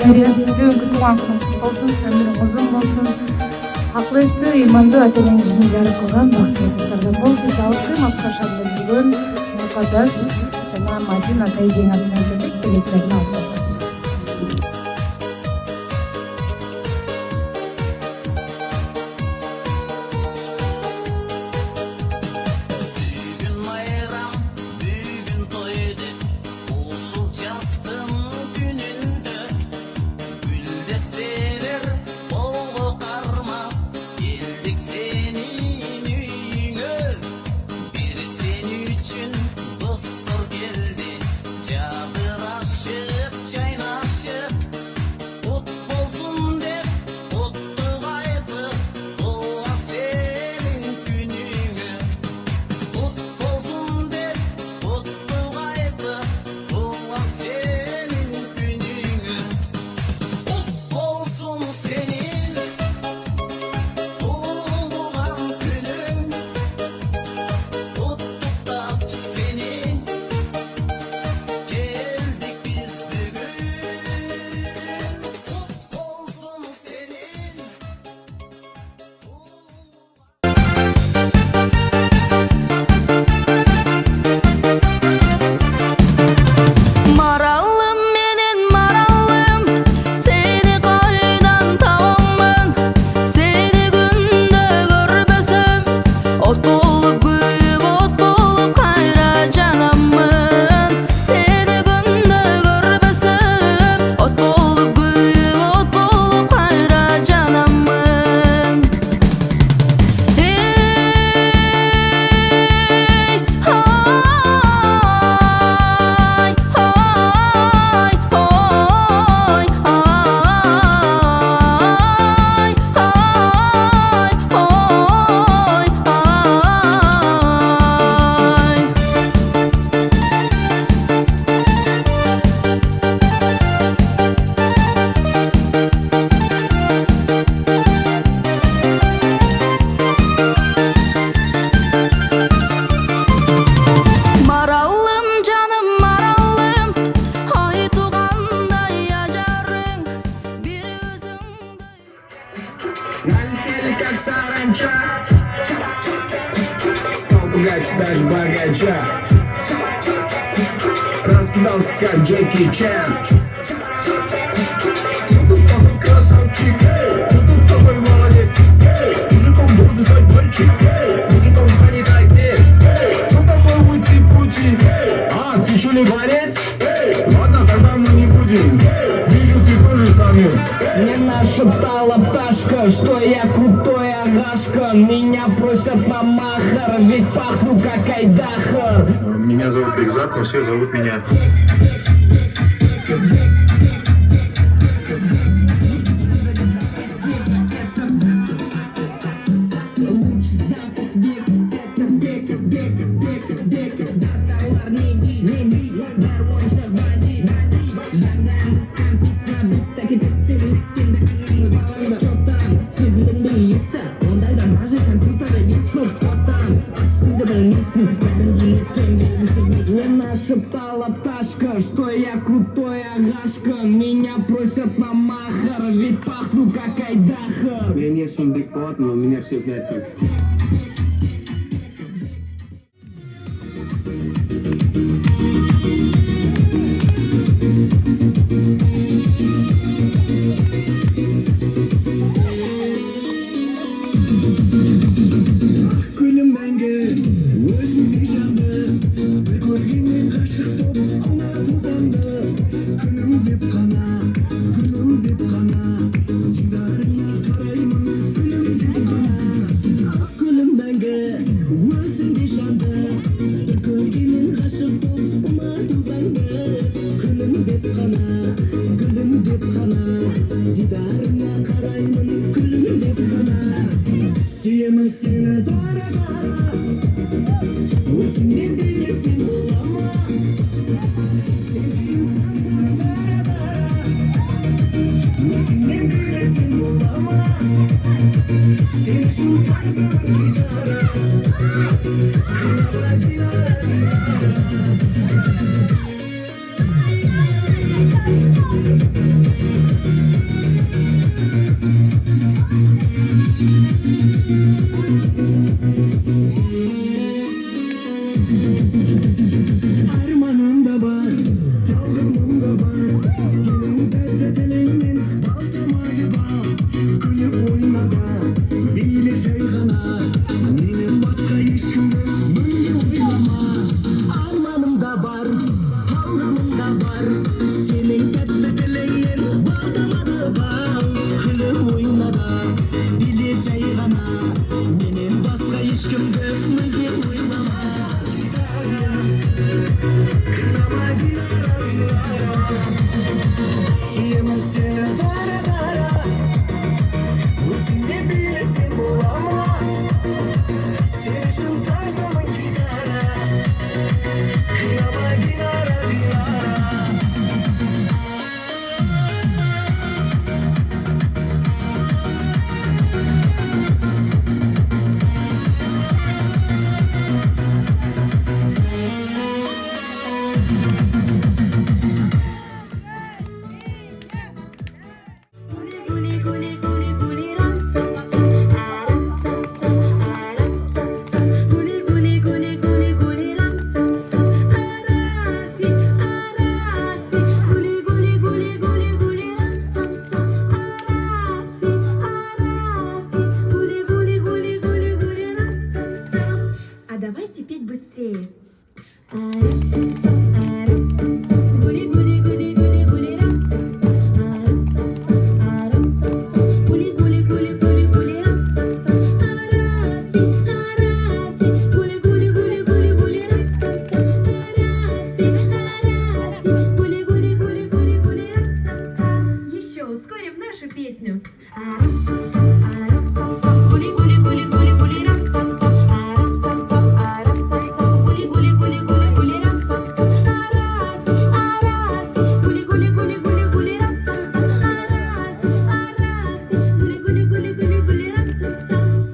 Керем, бүгүнкү туган күнүң куту болсун, өмүрүң узун болсун. Акыл эстүү, ыймандуу атенин жүзүн жарык кылган бактылуу кыздардан бол. Биз алыстан аскашанды бүгүн Мукаддас жана Мадин атай жеңатынан келдик, билеттерин алып атабыз. Как саранча, стал богаче, даже богача. Раскидался как Джеки Чан. Кто тут такой красавчик? Кто тут такой молодец? Мужиком буду стать мальчик, мужиком станет отец. Кто такой пути? А, ты что ли борец? Ладно, тогда мы не будем. Вижу, ты тоже самец. Мне нашептала пташка, что я крутой агашка. Меня просят на махар, ведь пахну как айдахар. Меня зовут Бекзат, но все зовут меня. Мне нашептала пташка, что я крутой агашка. Меня просят на махар, ведь пахну как айдахар. Я не сам бигпот, но меня все знают как. Armanım da var, yolum da var. Senin tezdelerinden baltıma bal. Kıyıp oynada, bile şeyhana. Benim başka işim mündi oynama. Armanım da var, yolum da var. Senin tezdelerinden baltıma bal. Kıyıp oynada, bile şeyhana. Benim başka işim mündi oynama. А давайте петь быстрее. Еще ускорим нашу песню.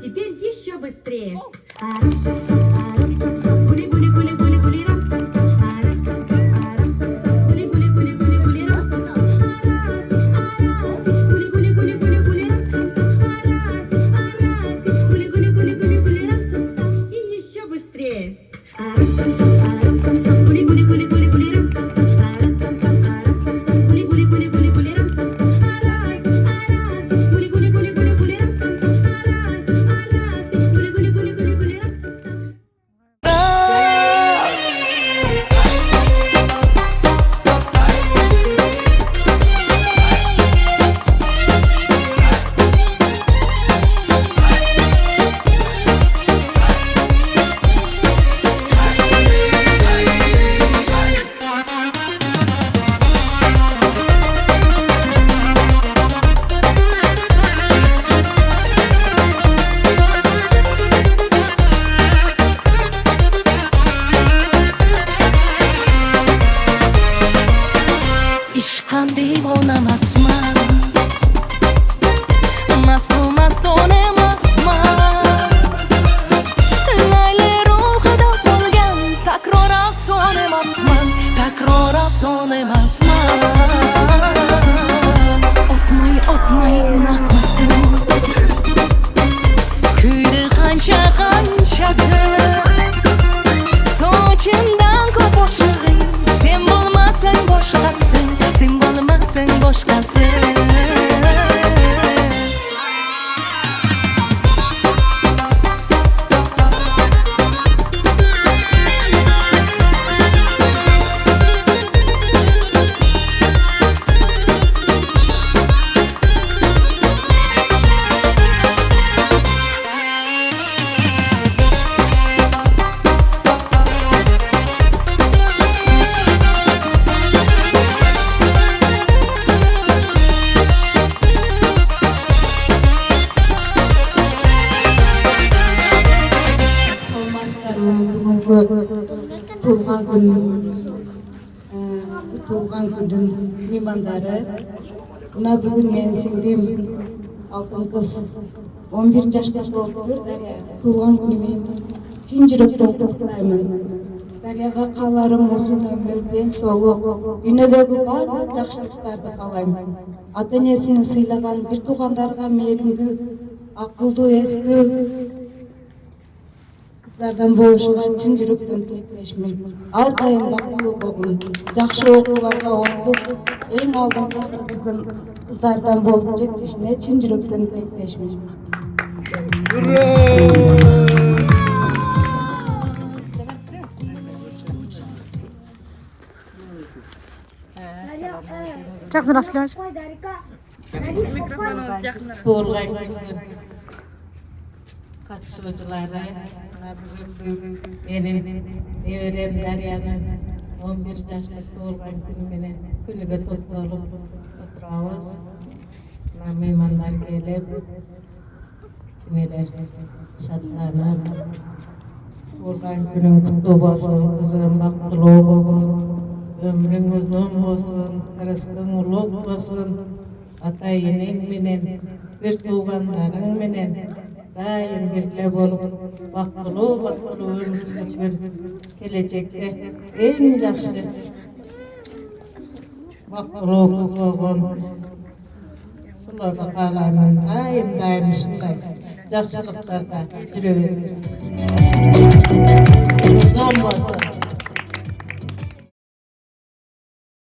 Теперь еще быстрее. И еще быстрее. Ishqan devonamasman, mastu mastona emasman. Layli ruhida bo'lgan takror afson emasman, takror afson emasman. O'tmay o'tmay naqmasin, kuydi qancha qanchasi. Sochimdan ko'p bo'shlig'ing, sen bo'lmasang boshqasi, sen bo'lmasang boshqasi. Туылған күндің меймандары, мына бүгін мен сіңдім алтын қыз 11 жашқа толып жүр. Дария туылған күнімен шын жүректен құттықтаймын. Дарияға қаларым uzun ömür, ден соолук, дүйнөдөгү баардык жакшылыктарды каалайм. Ата-энесин сыйлаган бир туугандарга мээримдүү, акылдуу, эстүү кыздардан болушуга чын жүрөктөн тилектешмин. Ар дайым бактылуу болгун, жакшы окууларга окуп, эң алдыңкы кыздардан болуп жетишине чын жүрөктөн тилектешмин. Жақын расылаш. Tuğulgan gündür katışıcıları, benim öğrem Derya'nın 11 yaşlık tuğulgan gününe külüge tutulup oturağız. Mehmanlar gelip, kimeler şatlanır. Tuğulgan günün kutlu olsun, kızım baktılı olsun, ömrün uzun olsun, rızkın uluk olsun. Atayının menen, bir tuğanların menen, daim birle bolup, baktılı ömür sürgün, gelecekte en jakşı, baktılı kız bolgon, şularda kalanın daim şunday, jakşılıklarda jüreberdi. Uzun bolsun.